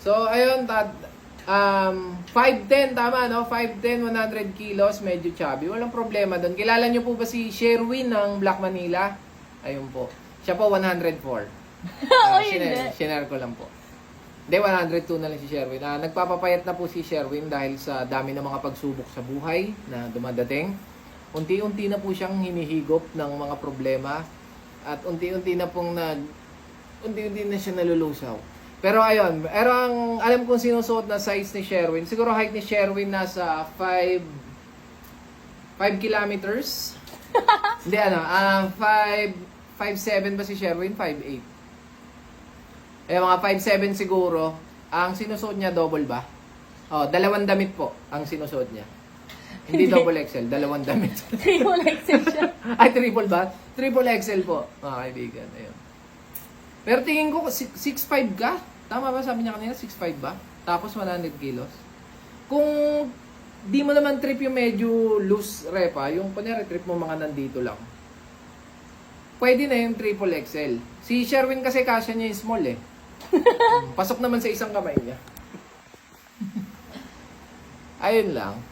So, ayun, 5'10", tama, no? 5'10", 100 kilos, medyo chubby. Walang problema doon. Kilala nyo po ba si Sherwin ng Black Manila? Ayun po. Siya po, 104. Shinare ko lang po. Hindi, 102 na lang si Sherwin. Nagpapapayat na po si Sherwin dahil sa dami ng mga pagsubok sa buhay na dumadating. Unti-unti na po siyang hinihigop ng mga problema at unti-unti na siya nalulusaw. Pero ayun, ang alam kong sinusuot na size ni Sherwin, siguro height ni Sherwin nasa 5 kilometers. Hindi 5'7" ba si Sherwin? 5'8". Eh mga 5'7" siguro. Ang sinusuot niya double ba? Oh, dalawang damit po ang sinusuot niya. Hindi double XL, dalawang damit. Triple XL siya. Ay, triple ba? Triple XL po, mga kaibigan. Ayun. Pero tingin ko, 6'5" ka? Tama ba? Sabi niya kanina, 6'5" ba? Tapos 100 kilos. Kung di mo naman trip yung medyo loose repa, yung kunyari trip mo mga nandito lang, pwede na yung triple XL. Si Sherwin kasi kasya niya yung small eh. Pasok naman sa isang kamay niya. Ayun lang.